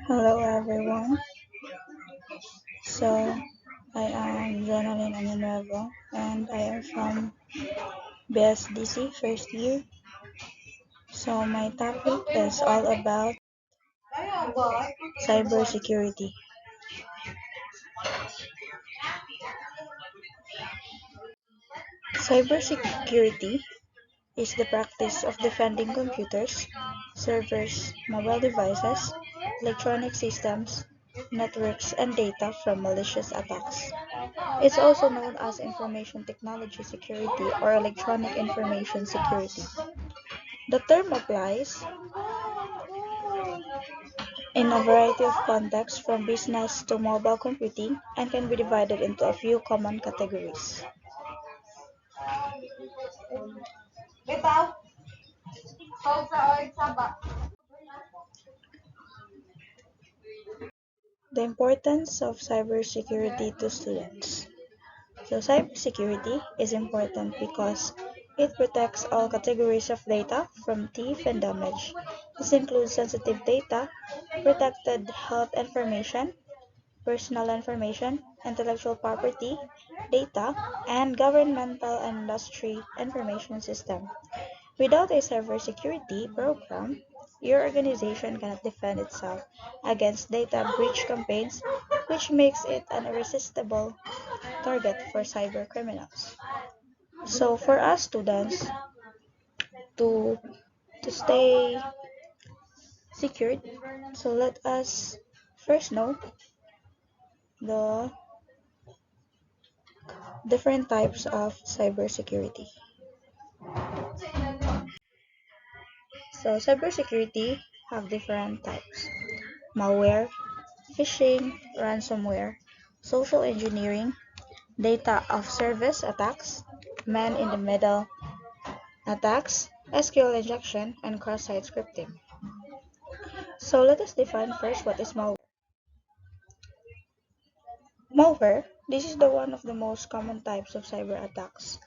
Hello everyone. So I am Junaline ANONUEVO and I am from BSDC first year. So my topic is all about cybersecurity. Cybersecurity is the practice of defending computers, servers, mobile devices, electronic systems, networks, and data from malicious attacks. It's also known as information technology security or electronic information security. The term applies in a variety of contexts from business to mobile computing and can be divided into a few common categories. The importance of cybersecurity to students. So cybersecurity is important because it protects all categories of data from thief and damage. This includes sensitive data, protected health information, personal information, intellectual property, data, and governmental and industry information system. Without a cybersecurity program, your organization cannot defend itself against data breach campaigns, which makes it an irresistible target for cyber criminals. So for us students to to stay secured, so let us first know the different types of cybersecurity. So cybersecurity have different types: malware, phishing, ransomware, social engineering, data of service attacks, man in the middle attacks, SQL injection, and cross-site scripting. So let us define first what is malware. Malware, this is the one of the most common types of cyber attacks.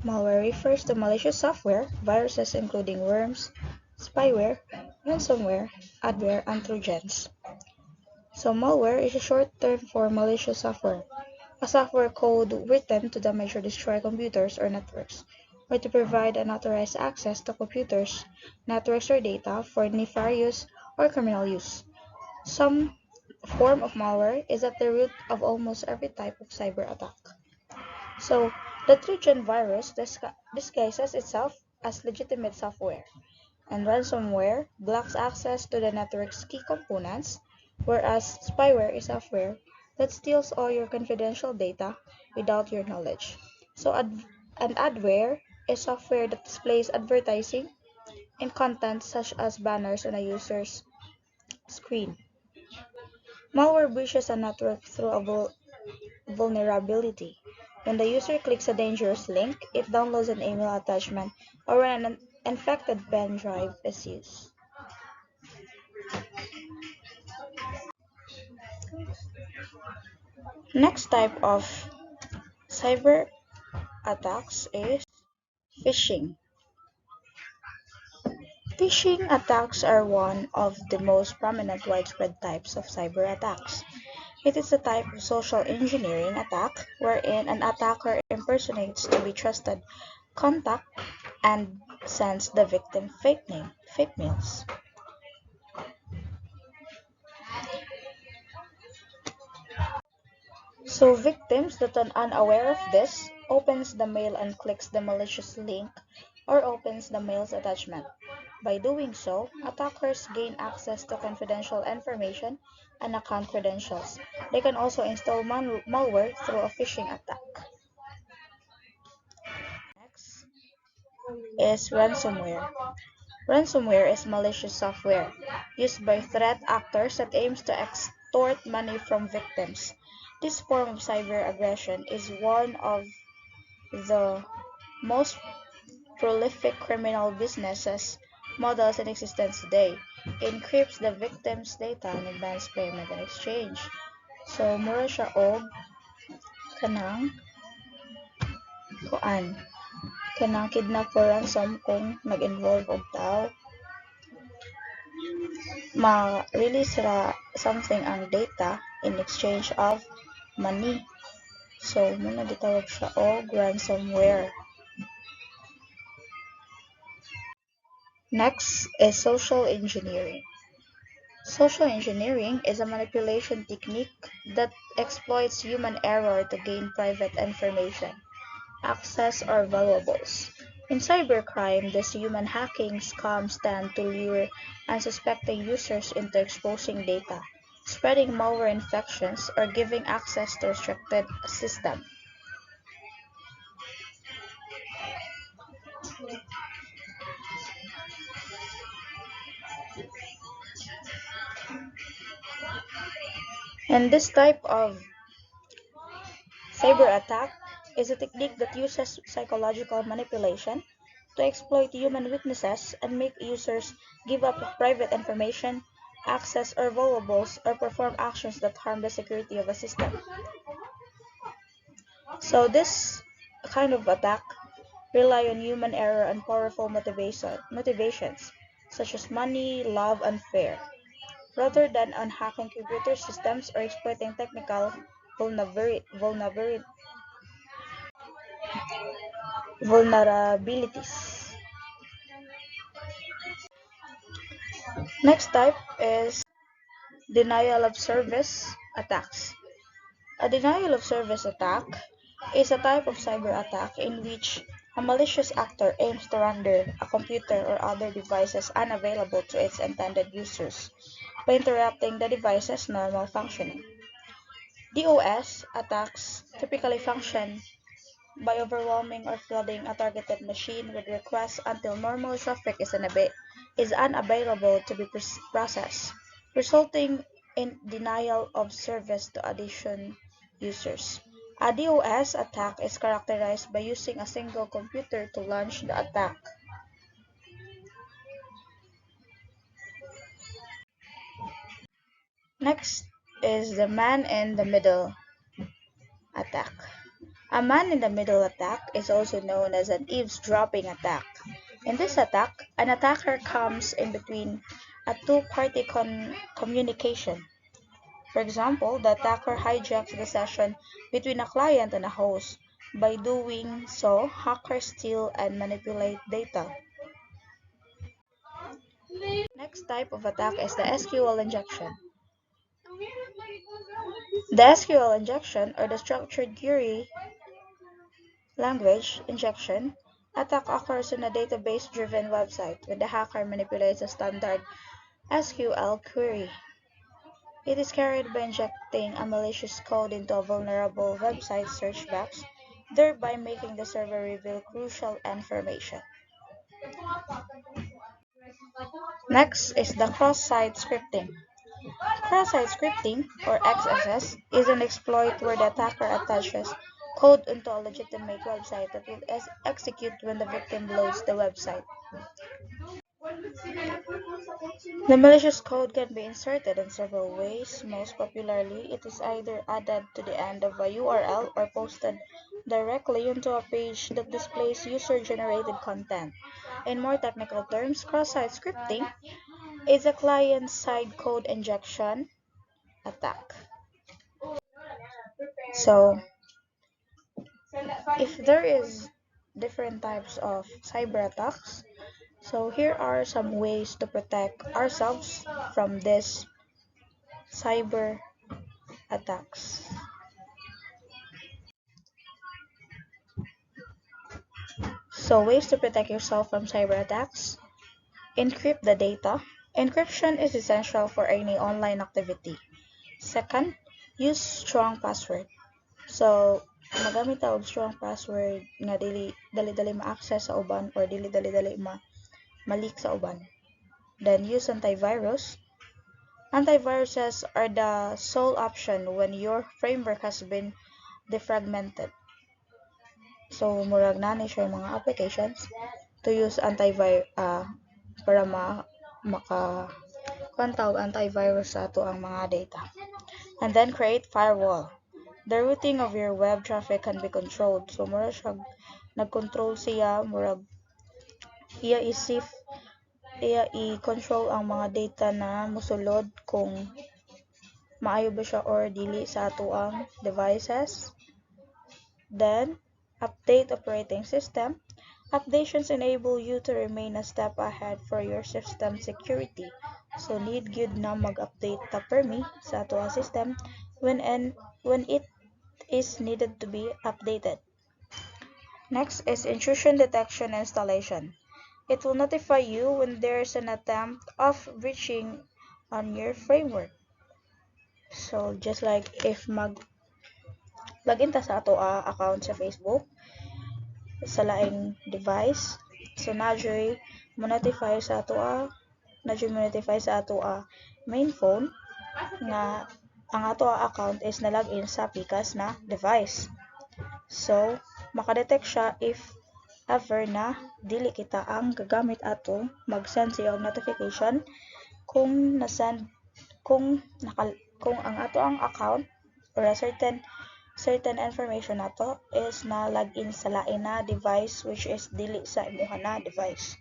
Malware refers to malicious software, viruses including worms, spyware, ransomware, adware, and trojans. So malware is a short term for malicious software, a software code written to damage or destroy computers or networks, or to provide unauthorized access to computers, networks, or data for nefarious or criminal use. Some form of malware is at the root of almost every type of cyber attack. So, the Trojan virus disguises itself as legitimate software, and ransomware blocks access to the network's key components, whereas spyware is software that steals all your confidential data without your knowledge. So, an adware is software that displays advertising and content such as banners on a user's screen. Malware breaches a network through a vulnerability. When the user clicks a dangerous link, it downloads an email attachment, or when an infected pen drive is used. Next type of cyber attacks is phishing. Phishing attacks are one of the most prominent widespread types of cyber attacks. It is a type of social engineering attack wherein an attacker impersonates to be trusted contact and sends the victim fake mails. So victims that are unaware of this opens the mail and clicks the malicious link or opens the mail's attachment. By doing so, attackers gain access to confidential information and account credentials. They can also install malware through a phishing attack. Next is ransomware. Ransomware is malicious software used by threat actors that aims to extort money from victims. This form of cyber aggression is one of the most prolific criminal businesses models in existence today. It encrypts the victim's data and advance payment and exchange. So, mura siya og kanang kuan kanang kidnap or ransom kung nag-involve og tao. ma-release ra something ang data in exchange of money. So, muna gitawag siya og ransomware. Next is social engineering. Social engineering is a manipulation technique that exploits human error to gain private information, access, or valuables. In cybercrime, these human hacking scams tend to lure unsuspecting users into exposing data, spreading malware infections, or giving access to restricted systems. And this type of cyber attack is a technique that uses psychological manipulation to exploit human weaknesses and make users give up private information, access or valuables, or perform actions that harm the security of a system. So this kind of attack rely on human error and powerful motivations, such as money, love, and fear, rather than on hacking computer systems or exploiting technical vulnerabilities. Next type is denial of service attacks. A denial of service attack is a type of cyber attack in which a malicious actor aims to render a computer or other devices unavailable to its intended users by interrupting the device's normal functioning. DOS attacks typically function by overwhelming or flooding a targeted machine with requests until normal traffic is unavailable to be processed, resulting in denial of service to additional users. A DOS attack is characterized by using a single computer to launch the attack. Next is the man-in-the-middle attack. A man-in-the-middle attack is also known as an eavesdropping attack. In this attack, an attacker comes in between a two-party communication. For example, the attacker hijacks the session between a client and a host. By doing so, hackers steal and manipulate data. Next type of attack is the SQL injection. The SQL injection, or the structured query language injection, attack occurs in a database-driven website when the hacker manipulates a standard SQL query. It is carried by injecting a malicious code into a vulnerable website search box, thereby making the server reveal crucial information. Next is the cross-site scripting. Cross-site scripting, or XSS, is an exploit where the attacker attaches code into a legitimate website that will execute when the victim loads the website. The malicious code can be inserted in several ways. Most popularly, it is either added to the end of a URL or posted directly onto a page that displays user-generated content. In more technical terms, cross-site scripting is a client-side code injection attack. So, if there is different types of cyber attacks, so here are some ways to protect ourselves from these cyber attacks. So ways to protect yourself from cyber attacks: encrypt the data. Encryption is essential for any online activity. Second, use strong password. So magamit ta og strong password nga dili dali-dali ma-access sa uban or dili dali-dali ma-leak sa uban. Then use antivirus. Antiviruses are the sole option when your framework has been defragmented. So murag nani siya yung mga applications to use para antivirus sa ato ang mga data. And then create firewall. The routing of your web traffic can be controlled. So mura siya nag-control siya, murag iya isif i-control ang mga data na mosulod kung maayo ba siya or dili sa ato ang devices. Then, update operating system. Updations enable you to remain a step ahead for your system security. So, need gyud na mag-update ta permi sa ato ang system when it is needed to be updated. Next is intrusion detection and installation. It will notify you when there is an attempt of breaching on your framework. So, just like if login ta sa ato account sa Facebook, sa laing device, so nadyo'y mo-notify sa ato main phone nga ang ato account is na-login sa pikas na device. So, makadetect siya if ever na dili kita ang gagamit ato mag-send siya og notification kung ang ato ang account or a certain information nato is na login sa lain na device which is dili sa imuha na device.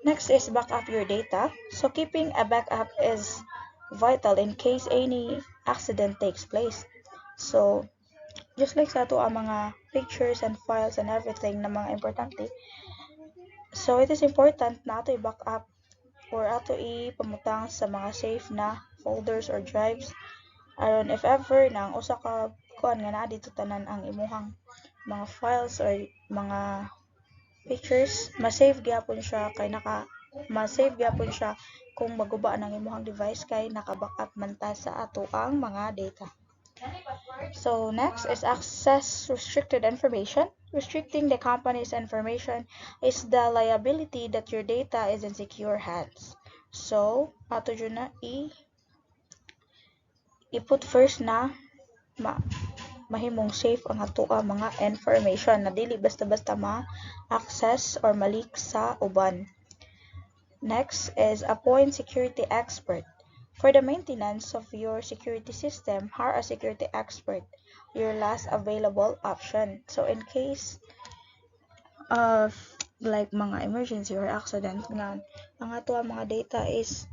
Next is backup your data. So keeping a backup is vital in case any accident takes place. So just like sa ato ang mga pictures and files and everything na mga importante, so it is important na ato i-backup or ato ipamutang sa mga safe na folders or drives aron if ever nang usa ka kuan nga naa dito tanan ang imuhang mga files or mga pictures, ma-save gyapon siya kung maguba ng imuhang device kay naka-backup man ta sa ato ang mga data. So next is access restricted information. Restricting the company's information is the liability that your data is in secure hands. So ato dyan na i-put first na mahimong safe ang ato mga information na dili basta-basta ma-access or ma-leak sa uban. Next is appoint security expert. For the maintenance of your security system, hire a security expert, your last available option. So in case of like mga emergency or accident nga ang ato mga data is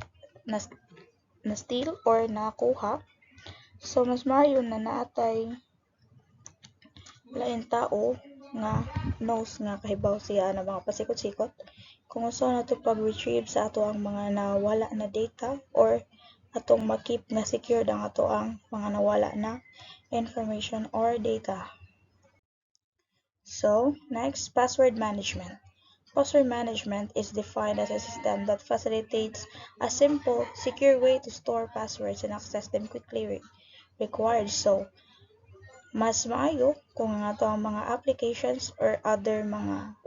na-steal or nakuha, so mas maayo na naatay lain tao nga knows nga kahibaw siya na mga pasikot-sikot kung gusto na ito pag-retrieve sa ato ang mga nawala na data or atong makip na secured ang ato ang mga nawala na information or data. So, next, password management. Password management is defined as a system that facilitates a simple, secure way to store passwords and access them quickly required. So, mas maayo kung ang ato ang mga applications or other mga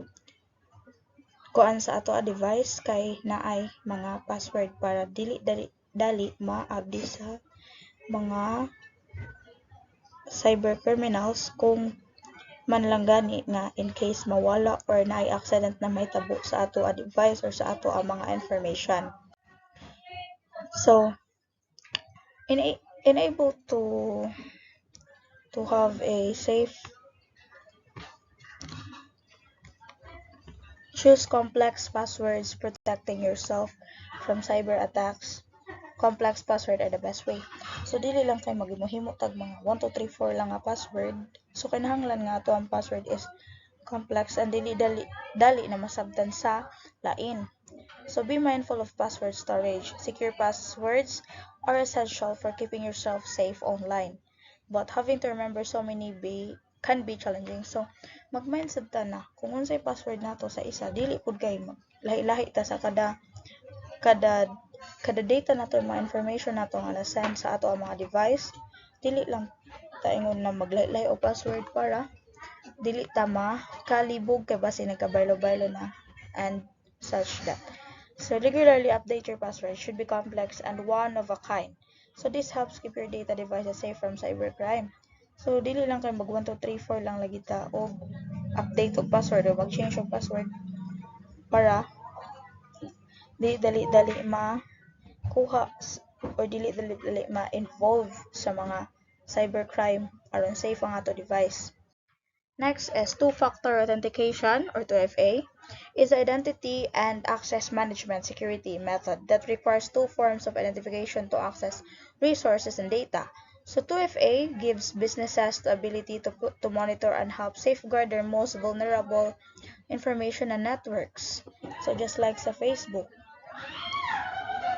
kuan sa ato a device kay naay mga password para dali maabdi sa mga cyber criminals kung man lang gani nga in case mawala or naay accident na may tabo sa ato a device or sa ato ang mga information. So enable to have a safe, choose complex passwords, protecting yourself from cyber attacks. Complex password are the best way. So dili lang kay maghimuhimo tag mga 1 2 3 4 lang nga password. So kinahanglan nga ato ang password is complex and dili dali na masabtan sa lain. So be mindful of password storage. Secure passwords are essential for keeping yourself safe online. But having to remember so many can be challenging. So mag-mindset ta na kung unsay password nato sa isa, dili pud kay lahi-lahi ta sa kada data nato, mga information nato nga na-send sa ato ang mga device, dili lang ta ingon na maglahi-lahi o password para dili ta makalibog kay basi nagkabaylo-baylo na and such that. So regularly update your password should be complex and one of a kind. So this helps keep your data devices safe from cybercrime. So dili lang kay mag 1 2 3 4 lang lagi ta og update og password o mag-change og password para dili dali makuha or dili ma-involve sa mga cybercrime aron safe ang ato device. Next is two-factor authentication, or 2FA, is identity and access management security method that requires two forms of identification to access resources and data. So 2FA gives businesses the ability to monitor and help safeguard their most vulnerable information and networks. So just like sa Facebook,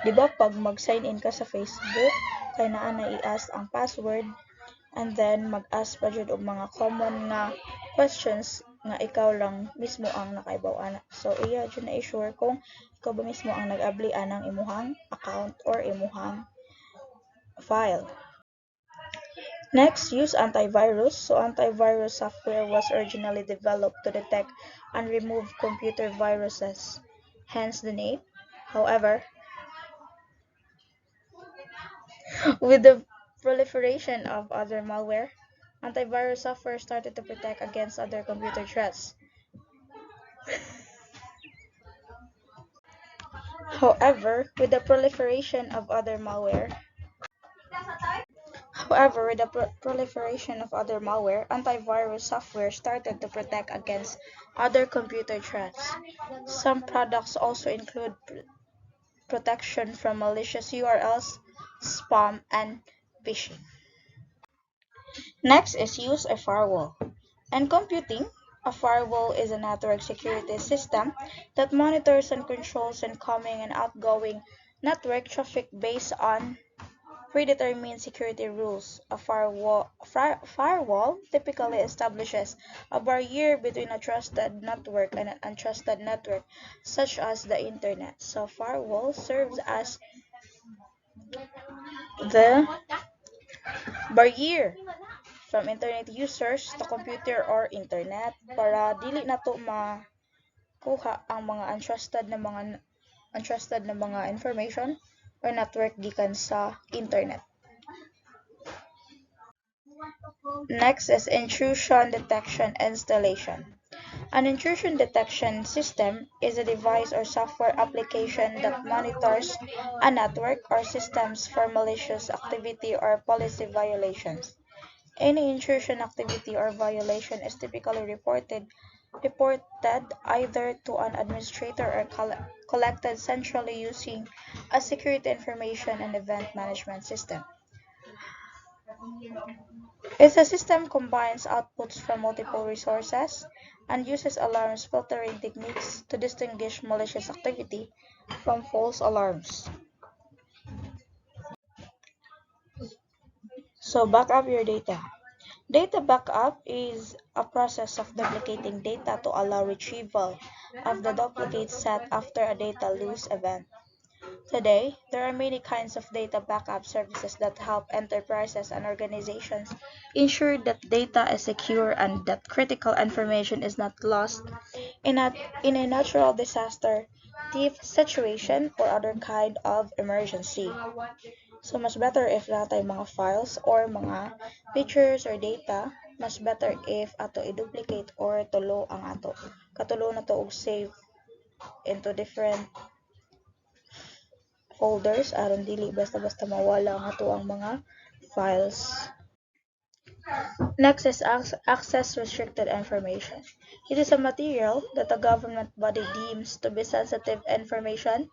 di ba pag mag-sign in ka sa Facebook, kay naa na i-ask ang password, and then mag-ask pa jud og mga common nga questions nga ikaw lang mismo ang nakaibaw-ana. So iya jud na i-sure kung ikaw ba mismo ang nag-abli anang imuhang account or imuhang file. Next, use antivirus. So antivirus software was originally developed to detect and remove computer viruses, hence the name. However, with the proliferation of other malware, antivirus software started to protect against other computer threats. However, with the proliferation of other malware, antivirus software started to protect against other computer threats. Some products also include protection from malicious URLs, spam, and phishing. Next is use a firewall. In computing, a firewall is a network security system that monitors and controls incoming and outgoing network traffic based on predetermined security rules. A firewall typically establishes a barrier between a trusted network and an untrusted network, such as the internet. So firewall serves as the barrier from internet users to computer or internet para dili nato makuha ang mga untrusted na mga information or network gikan sa internet. Next is intrusion detection installation. An intrusion detection system is a device or software application that monitors a network or systems for malicious activity or policy violations. Any intrusion activity or violation is typically reported either to an administrator or collected centrally using a security information and event management system. If the system combines outputs from multiple resources and uses alarms filtering techniques to distinguish malicious activity from false alarms. So back up your data. Data backup is a process of duplicating data to allow retrieval of the duplicate set after a data loss event. Today, there are many kinds of data backup services that help enterprises and organizations ensure that data is secure and that critical information is not lost in a natural disaster, thief situation, or other kind of emergency. So, mas better if natay mga files or mga pictures or data, mas better if ato i-duplicate or tulo ang ato. Katulo na to og save into different folders aron dili basta-basta mawala ang ato ang mga files. Next is access restricted information. It is a material that a government body deems to be sensitive information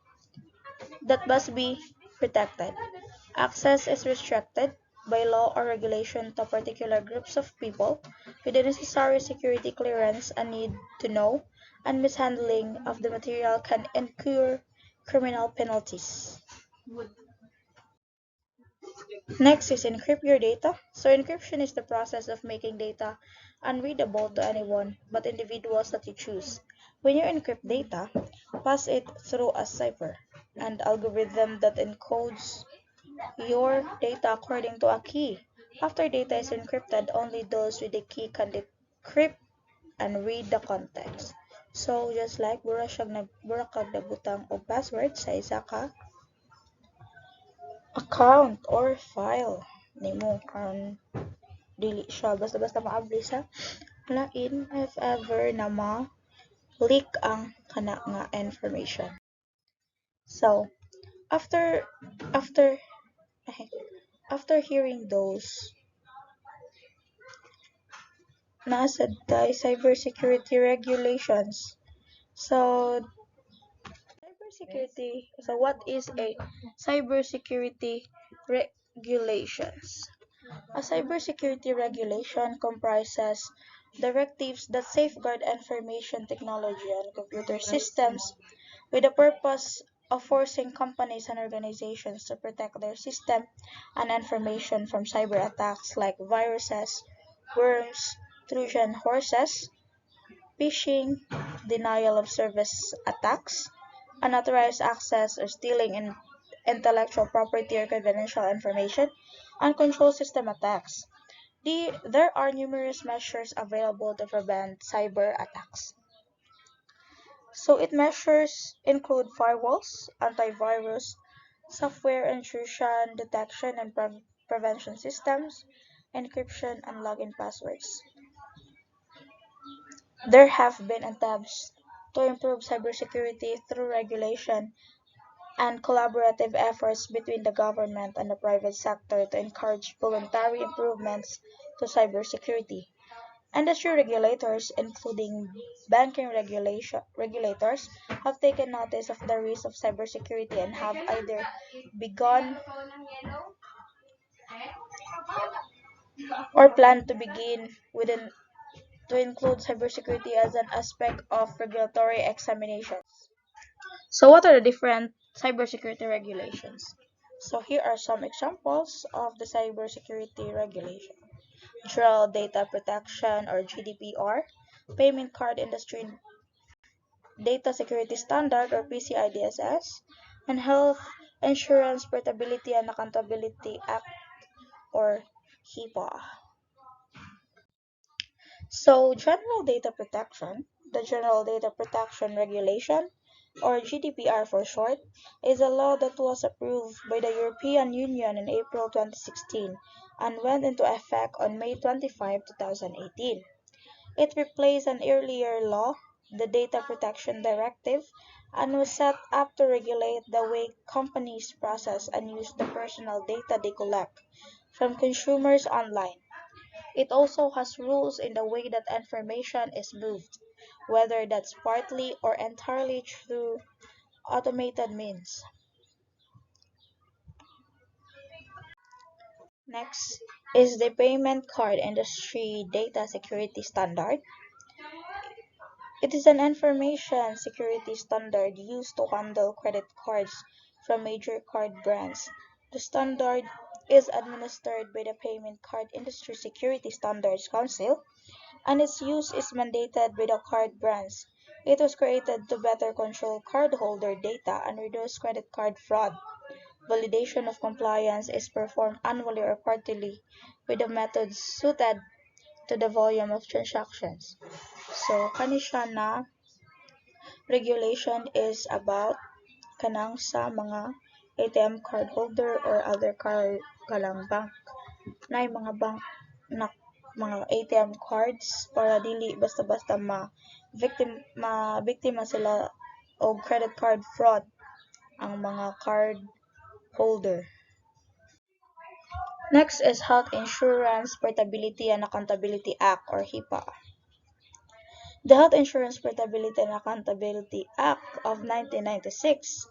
that must be protected. Access is restricted by law or regulation to particular groups of people with the necessary security clearance and need to know, and mishandling of the material can incur criminal penalties. Next is encrypt your data. So encryption is the process of making data unreadable to anyone but individuals that you choose. When you encrypt data, pass it through a cipher, an algorithm that encodes your data according to a key. After data is encrypted, only those with the key can decrypt and read the context. So just like bura kag nagbutang og password sa isa ka account or file nimo karon dili siya basta-basta maabli sa lain if ever na ma-leak ang kana nga information. So after after after hearing those naasad tayo cybersecurity regulations. So what is a cybersecurity regulations? A cybersecurity regulation comprises directives that safeguard information technology and computer systems with the purpose of forcing companies and organizations to protect their system and information from cyber attacks like viruses, worms, Trojan horses, phishing, denial of service attacks, unauthorized access or stealing in intellectual property or confidential information, and control system attacks. There are numerous measures available to prevent cyber attacks. So its measures include firewalls, antivirus, software intrusion detection and prevention systems, encryption, and login passwords. There have been attempts to improve cybersecurity through regulation and collaborative efforts between the government and the private sector to encourage voluntary improvements to cybersecurity. Industry regulators, including banking regulators, have taken notice of the risks of cybersecurity and have either begun or plan to begin within to include cybersecurity as an aspect of regulatory examinations. So what are the different cybersecurity regulations? So here are some examples of the cybersecurity regulation. General Data Protection or GDPR, Payment Card Industry Data Security Standard or PCI DSS, and Health Insurance Portability and Accountability Act or HIPAA. So General Data Protection, the General Data Protection Regulation, or GDPR for short, is a law that was approved by the European Union in April 2016 and went into effect on May 25, 2018. It replaced an earlier law, the Data Protection Directive, and was set up to regulate the way companies process and use the personal data they collect from consumers online. It also has rules in the way that information is moved, whether that's partly or entirely through automated means. Next is the Payment Card Industry Data Security Standard. It is an information security standard used to handle credit cards from major card brands. The standard is administered by the Payment Card Industry Security Standards Council, and its use is mandated by the card brands. It was created to better control cardholder data and reduce credit card fraud. Validation of compliance is performed annually or quarterly with the methods suited to the volume of transactions. So, kani siya na regulation is about kanang sa mga ATM card holder or other card kalang bank na mga bank na mga ATM cards para dili basta-basta biktima sila og credit card fraud ang mga card holder. Next is Health Insurance Portability and Accountability Act or HIPAA. The Health Insurance Portability and Accountability Act of 1996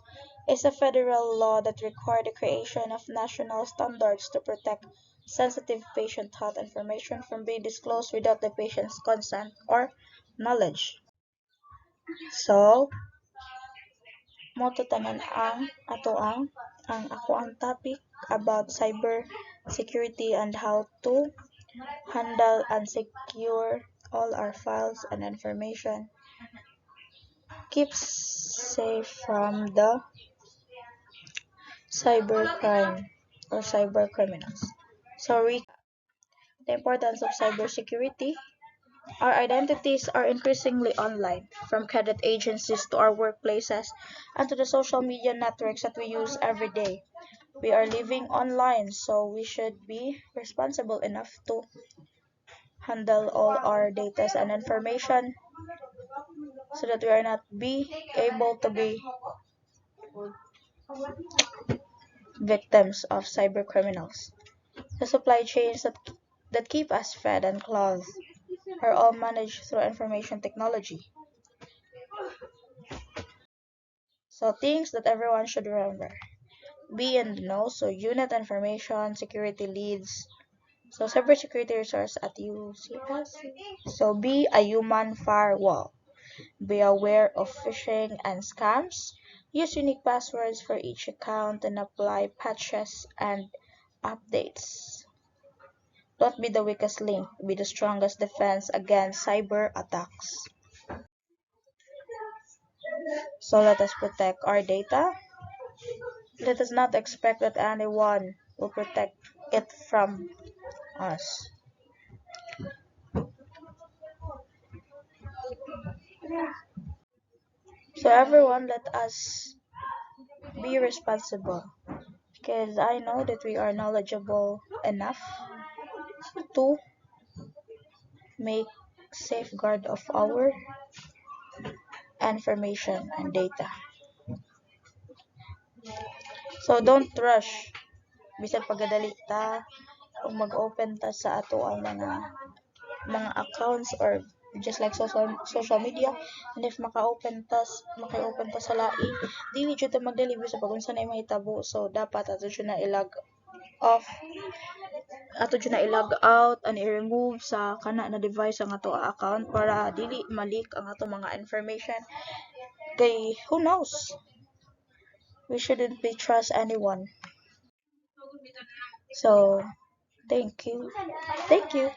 is a federal law that required the creation of national standards to protect sensitive patient health information from being disclosed without the patient's consent or knowledge. So, moto tanan ang ako ang topic about cyber security and how to handle and secure all our files and information. Keep safe from the cybercrime or cyber criminals. So recap the importance of cybersecurity. Our identities are increasingly online, from credit agencies to our workplaces and to the social media networks that we use every day. We are living online, so we should be responsible enough to handle all our data and information so that we are not be able to be victims of cyber criminals. The supply chains that keep us fed and clothed are all managed through information technology. So things that everyone should remember. Be in the know, so unit information, security leads, so cybersecurity resource at UCS. So be a human firewall. Be aware of phishing and scams. Use unique passwords for each account and apply patches and updates. Don't be the weakest link, be the strongest defense against cyber attacks. So let us protect our data. Let us not expect that anyone will protect it from us. So everyone, let us be responsible because I know that we are knowledgeable enough to make safeguard of our information and data. So don't rush. Bisan pagdali ta kung mag-open ta sa ato ang mga accounts or just like social media, and if maka-open ta sa lain, dili jud ta magdali sa pag unsa na mahitabo. So dapat ato jud na i-log off, ato jud na i-log out and i-remove sa kana na device ang ato account para dili malik ang ato mga information. Kay who knows? We shouldn't be trust anyone. So thank you. Thank you.